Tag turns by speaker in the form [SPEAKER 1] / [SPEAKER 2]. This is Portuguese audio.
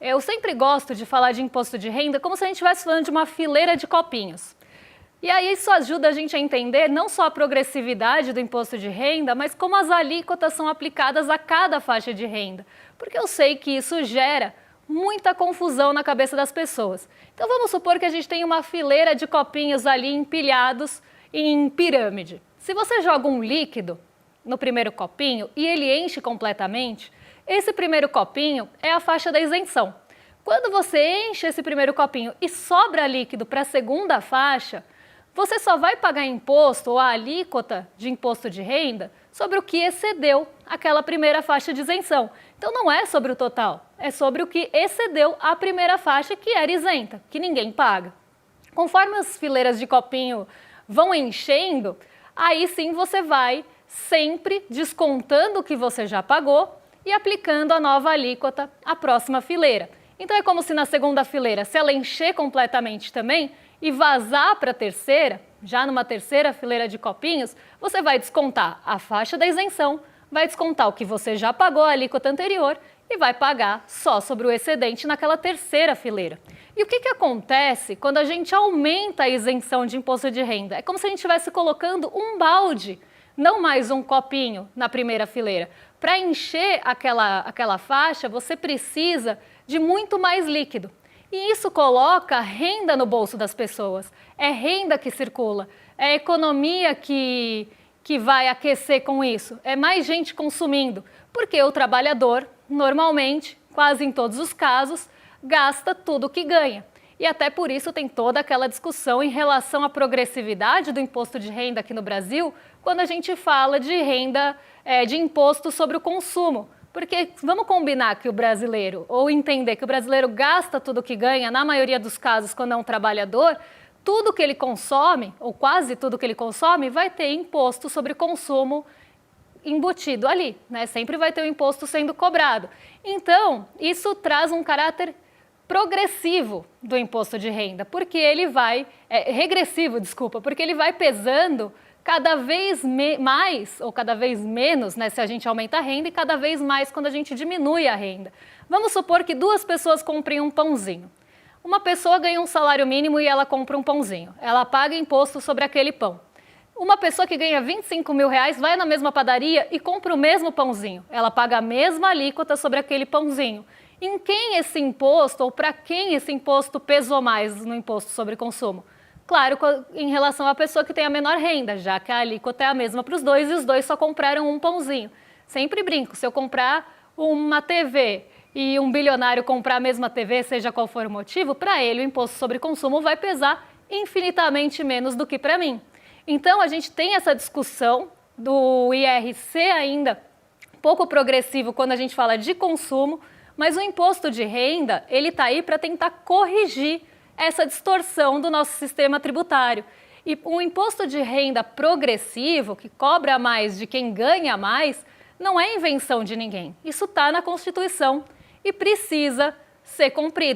[SPEAKER 1] Eu sempre gosto de falar de imposto de renda como se a gente estivesse falando de uma fileira de copinhos. E aí isso ajuda a gente a entender não só a progressividade do imposto de renda, mas como as alíquotas são aplicadas a cada faixa de renda. Porque eu sei que isso gera muita confusão na cabeça das pessoas. Então vamos supor que a gente tem uma fileira de copinhos ali empilhados em pirâmide. Se você joga um líquido no primeiro copinho e ele enche completamente, esse primeiro copinho é a faixa da isenção. Quando você enche esse primeiro copinho e sobra líquido para a segunda faixa, você só vai pagar imposto ou a alíquota de imposto de renda sobre o que excedeu aquela primeira faixa de isenção. Então não é sobre o total, é sobre o que excedeu a primeira faixa que era isenta, que ninguém paga. Conforme as fileiras de copinho vão enchendo, aí sim você vai sempre descontando o que você já pagou e aplicando a nova alíquota à próxima fileira. Então é como se na segunda fileira, se ela encher completamente também e vazar para a terceira, já numa terceira fileira de copinhos, você vai descontar a faixa da isenção, vai descontar o que você já pagou a alíquota anterior e vai pagar só sobre o excedente naquela terceira fileira. E o que acontece quando a gente aumenta a isenção de imposto de renda? É como se a gente estivesse colocando um balde, não mais um copinho na primeira fileira. Para encher aquela faixa, você precisa de muito mais líquido. E isso coloca renda no bolso das pessoas. É renda que circula, é a economia que vai aquecer com isso. É mais gente consumindo, porque o trabalhador, normalmente, quase em todos os casos, gasta tudo o que ganha. E até por isso tem toda aquela discussão em relação à progressividade do imposto de renda aqui no Brasil, quando a gente fala de renda, de imposto sobre o consumo. Porque vamos combinar que o brasileiro, ou entender que o brasileiro gasta tudo o que ganha, na maioria dos casos, quando é um trabalhador, tudo que ele consome, ou quase tudo que ele consome, vai ter imposto sobre consumo embutido ali, né? Sempre vai ter um imposto sendo cobrado. Então, isso traz um caráter progressivo do imposto de renda, porque ele vai, regressivo, desculpa, porque ele vai pesando cada vez mais ou cada vez menos, né, se a gente aumenta a renda, e cada vez mais quando a gente diminui a renda. Vamos supor que duas pessoas comprem um pãozinho. Uma pessoa ganha um salário mínimo e ela compra um pãozinho. Ela paga imposto sobre aquele pão. Uma pessoa que ganha 25 mil reais vai na mesma padaria e compra o mesmo pãozinho. Ela paga a mesma alíquota sobre aquele pãozinho. Em quem esse imposto, ou para quem esse imposto pesou mais no imposto sobre consumo? Claro, em relação à pessoa que tem a menor renda, já que a alíquota é a mesma para os dois e os dois só compraram um pãozinho. Sempre brinco, se eu comprar uma TV e um bilionário comprar a mesma TV, seja qual for o motivo, para ele o imposto sobre consumo vai pesar infinitamente menos do que para mim. Então a gente tem essa discussão do IRC ainda pouco progressivo quando a gente fala de consumo, mas o imposto de renda, ele está aí para tentar corrigir essa distorção do nosso sistema tributário. E o imposto de renda progressivo, que cobra mais de quem ganha mais, não é invenção de ninguém. Isso está na Constituição e precisa ser cumprido.